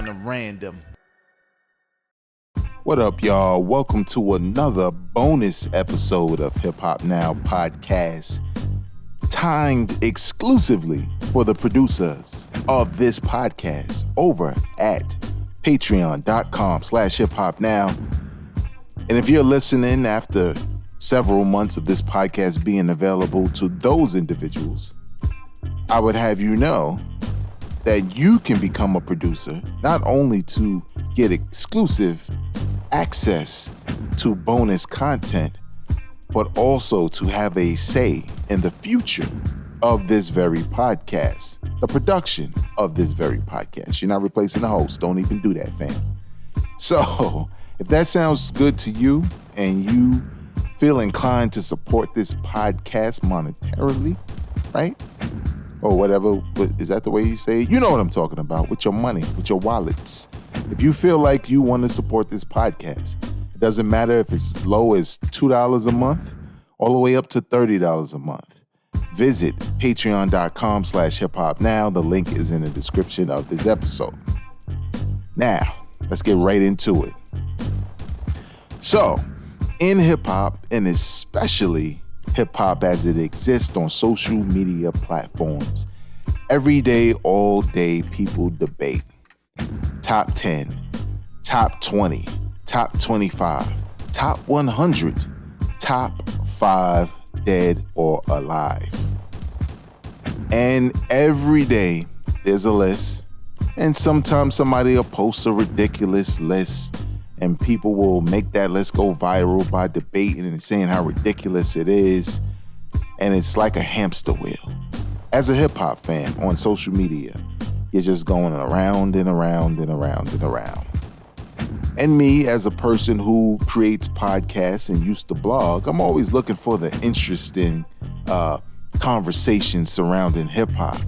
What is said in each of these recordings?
kind of random. What up, y'all? Welcome to another bonus episode of Hip Hop Now podcast, timed exclusively for the producers of this podcast over at patreon.com/hiphopnow. And if you're listening after several months of this podcast being available to those individuals, I would have you know that you can become a producer, not only to get exclusive access to bonus content, but also to have a say in the future of this very podcast, the production of this very podcast. You're not replacing the host. Don't even do that, fam. So if that sounds good to you and you feel inclined to support this podcast monetarily, right? Or whatever, is that the way you say it? You know what I'm talking about, with your money, with your wallets. If you feel like you want to support this podcast, it doesn't matter if it's as low as $2 a month, all the way up to $30 a month. Visit patreon.com/hiphopnow. The link is in the description of this episode. Now, let's get right into it. So, in hip hop, and especially hip hop as it exists on social media platforms, every day, all day, people debate. Top 10, top 20, top 25, top 100, top 5 dead or alive. And every day there's a list, and sometimes somebody will post a ridiculous list and people will make that list go viral by debating and saying how ridiculous it is. And it's like a hamster wheel. As a hip hop fan on social media, you're just going around and around and around and around. And me, as a person who creates podcasts and used to blog, I'm always looking for the interesting conversations surrounding hip hop.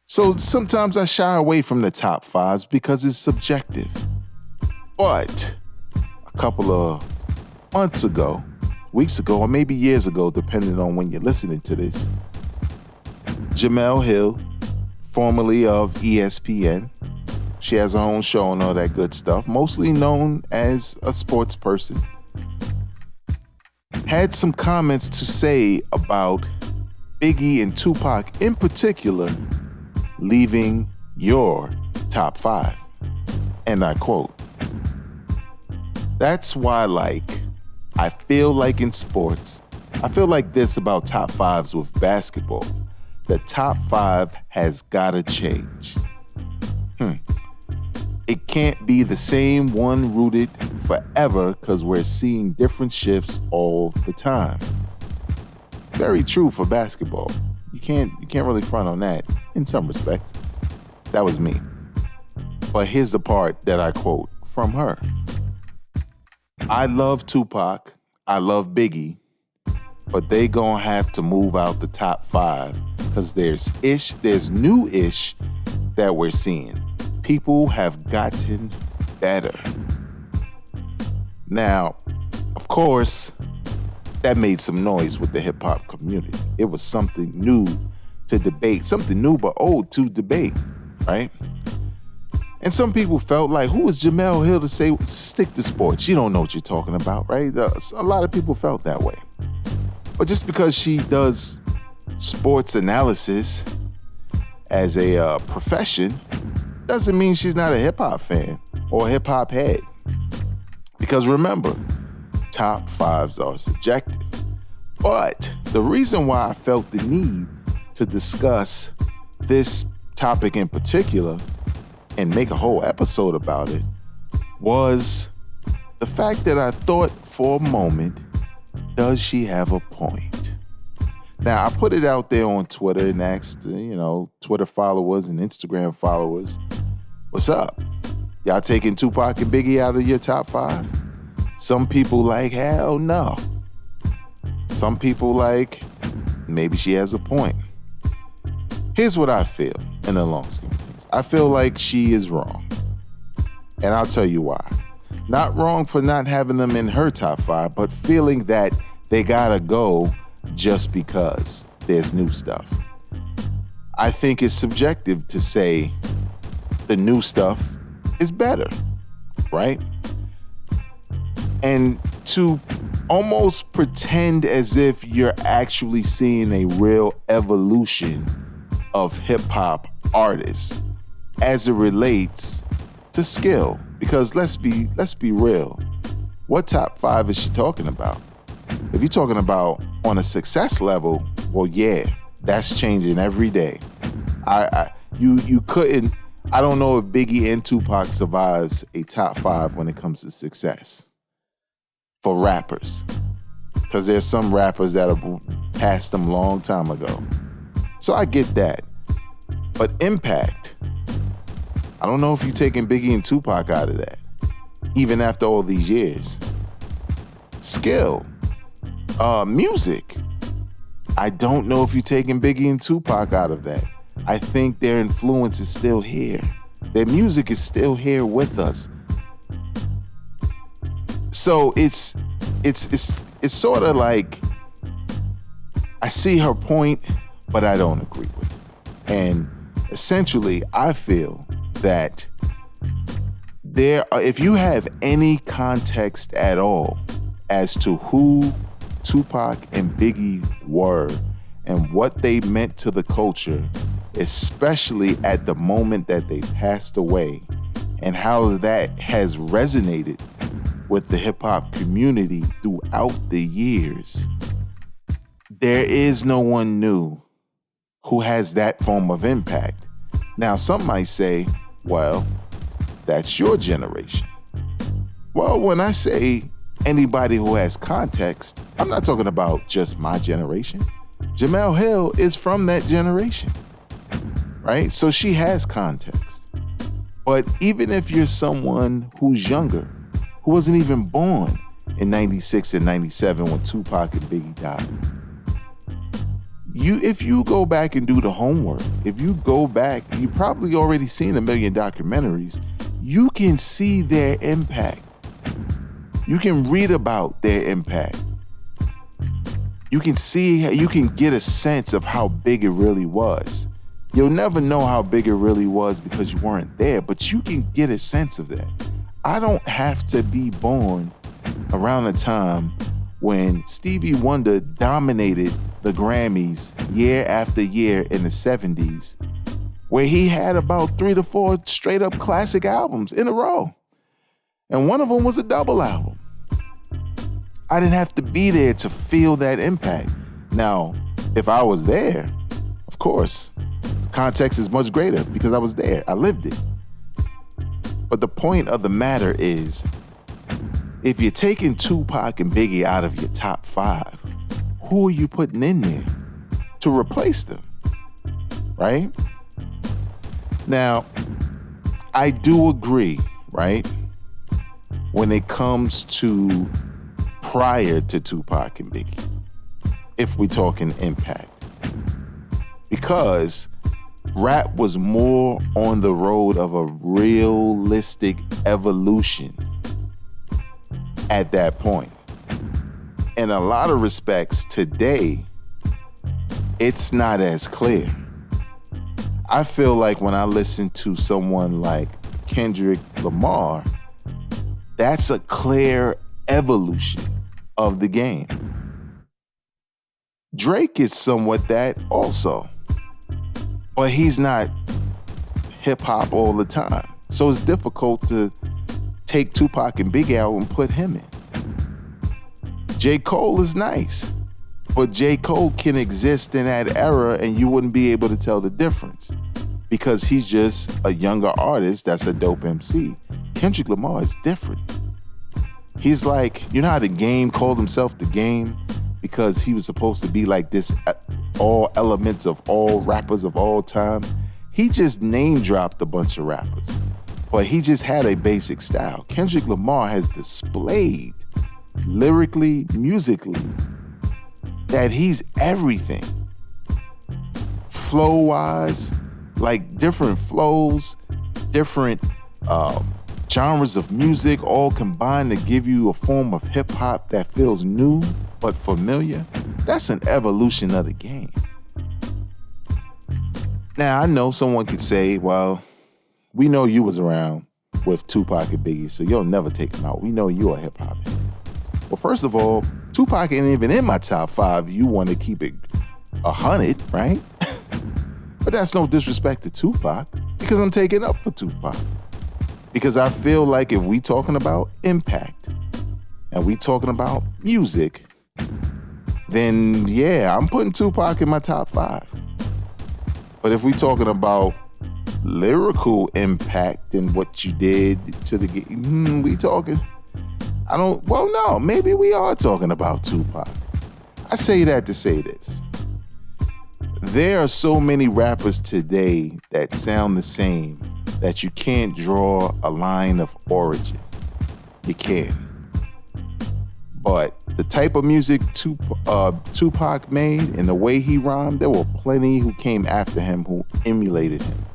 So sometimes I shy away from the top fives because it's subjective. But a couple of months ago, weeks ago, or maybe years ago, depending on when you're listening to this, Jamelle Hill, formerly of ESPN, she has her own show and all that good stuff, mostly known as a sports person, had some comments to say about Biggie and Tupac in particular leaving your top 5. And I quote, "That's why, I feel like in sports, I feel like this about top 5s with basketball. The top 5 has gotta change. It can't be the same one rooted forever because we're seeing different shifts all the time." Very true for basketball. You can't really front on that in some respects. That was me. But here's the part that I quote from her. "I love Tupac, I love Biggie, but they gonna have to move out the top 5 because there's new ish that we're seeing. People have gotten better." Now, of course, that made some noise with the hip hop community. It was something new to debate, something new but old to debate, right? And some people felt like, who is Jamelle Hill to say, stick to sports? You don't know what you're talking about, right? A lot of people felt that way. But just because she does sports analysis as a profession doesn't mean she's not a hip hop fan or a hip hop head. Because remember, top 5s are subjective. But the reason why I felt the need to discuss this topic in particular and make a whole episode about it was the fact that I thought for a moment, does she have a point? Now, I put it out there on Twitter and asked, Twitter followers and Instagram followers, what's up? Y'all taking Tupac and Biggie out of your top 5? Some people like, hell no. Some people like, maybe she has a point. Here's what I feel in the long scheme of things. I feel like she is wrong. And I'll tell you why. Not wrong for not having them in her top 5, but feeling that they gotta go just because there's new stuff. I think it's subjective to say the new stuff is better, right? And to almost pretend as if you're actually seeing a real evolution of hip hop artists as it relates to skill. Because let's be real. What top 5 is she talking about? If you're talking about on a success level, well, yeah, that's changing every day. You couldn't. I don't know if Biggie and Tupac survives a top 5 when it comes to success for rappers, because there's some rappers that have passed them long time ago. So I get that, but impact. I don't know if you're taking Biggie and Tupac out of that, even after all these years. Skill, music. I don't know if you're taking Biggie and Tupac out of that. I think their influence is still here. Their music is still here with us. So it's sort of like, I see her point, but I don't agree with it. And essentially, I feel that if you have any context at all as to who Tupac and Biggie were and what they meant to the culture, especially at the moment that they passed away, and how that has resonated with the hip-hop community throughout the years, there is no one new who has that form of impact. Now, some might say, well, that's your generation. Well, when I say anybody who has context, I'm not talking about just my generation. Jamelle Hill is from that generation, right? So she has context. But even if you're someone who's younger, who wasn't even born in 96 and 97 when Tupac and Biggie died, if you go back and do the homework, if you go back, you probably already seen a million documentaries, you can see their impact. You can read about their impact. You can get a sense of how big it really was. You'll never know how big it really was because you weren't there, but you can get a sense of that. I don't have to be born around the time when Stevie Wonder dominated the Grammys year after year in the 70s, where he had about 3 to 4 straight up classic albums in a row. And one of them was a double album. I didn't have to be there to feel that impact. Now, if I was there, of course, the context is much greater because I was there. I lived it. But the point of the matter is, if you're taking Tupac and Biggie out of your top 5, who are you putting in there to replace them, right? Now, I do agree, right? When it comes to prior to Tupac and Biggie, if we're talking impact, because rap was more on the road of a realistic evolution at that point. In a lot of respects, today, it's not as clear. I feel like when I listen to someone like Kendrick Lamar, that's a clear evolution of the game. Drake is somewhat that also, but he's not hip hop all the time. So it's difficult to take Tupac and Biggie out and put him in. J. Cole is nice, but J. Cole can exist in that era and you wouldn't be able to tell the difference because he's just a younger artist that's a dope MC. Kendrick Lamar is different. He's like, you know how The Game called himself The Game because he was supposed to be like this, all elements of all rappers of all time? He just name dropped a bunch of rappers, but he just had a basic style. Kendrick Lamar has displayed lyrically, musically, that he's everything. Flow-wise, like different flows, different genres of music all combined to give you a form of hip-hop that feels new but familiar. That's an evolution of the game. Now, I know someone could say, well, we know you was around with Tupac and Biggie, so you'll never take them out. We know you're a hip hop head. Well, first of all, Tupac ain't even in my top 5. You want to keep it 100, right? But that's no disrespect to Tupac, because I'm taking up for Tupac. Because I feel like if we talking about impact and we talking about music, then yeah, I'm putting Tupac in my top 5. But if we talking about lyrical impact and what you did to the game, we talking, no, maybe we are talking about Tupac. I say that to say this. There are so many rappers today that sound the same that you can't draw a line of origin. You can. But the type of music Tupac made and the way he rhymed, there were plenty who came after him who emulated him.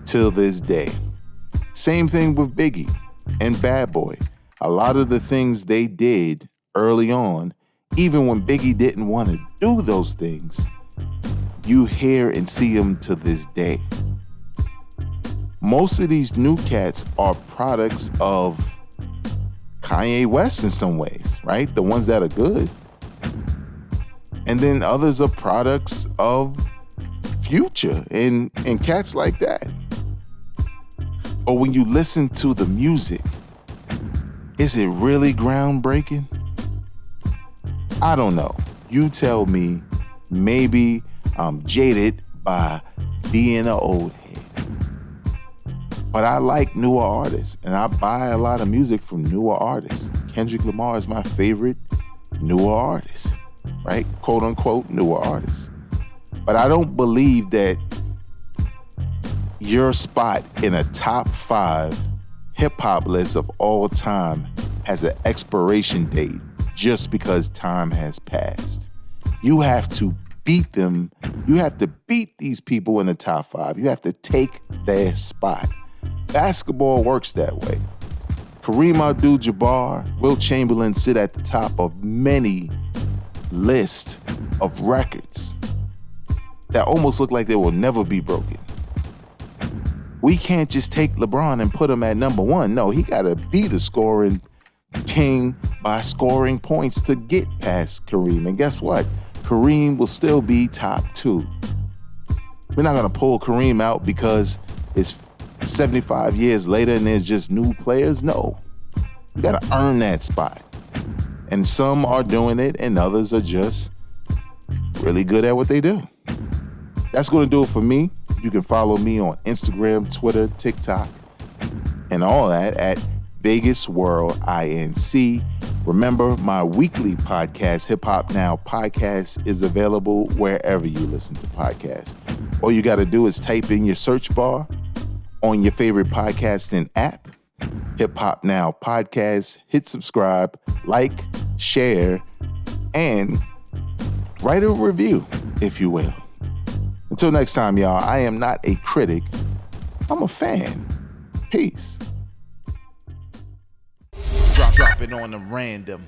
Till this day. Same thing with Biggie and Bad Boy. A lot of the things they did early on, even when Biggie didn't want to do those things, you hear and see them to this day. Most of these new cats are products of Kanye West in some ways, right? The ones that are good. And then others are products of Future and cats like that. But when you listen to the music, is it really groundbreaking? I don't know. You tell me. Maybe I'm jaded by being an old head. But I like newer artists, and I buy a lot of music from newer artists. Kendrick Lamar is my favorite newer artist, right? Quote unquote, newer artist. But I don't believe that your spot in a top 5 hip hop list of all time has an expiration date just because time has passed. You have to beat them. You have to beat these people in the top 5. You have to take their spot. Basketball works that way. Kareem Abdul-Jabbar, Wilt Chamberlain sit at the top of many lists of records that almost look like they will never be broken. We can't just take LeBron and put him at number 1. No, he got to be the scoring king by scoring points to get past Kareem. And guess what? Kareem will still be top 2. We're not going to pull Kareem out because it's 75 years later and there's just new players. No, you got to earn that spot. And some are doing it and others are just really good at what they do. That's going to do it for me. You can follow me on Instagram, Twitter, TikTok, and all that at Vegas World INC. Remember, my weekly podcast, Hip Hop Now Podcast, is available wherever you listen to podcasts. All you got to do is type in your search bar on your favorite podcasting app, Hip Hop Now Podcast, hit subscribe, like, share, and write a review, if you will. Until next time, y'all, I am not a critic. I'm a fan. Peace. Drop it on the random.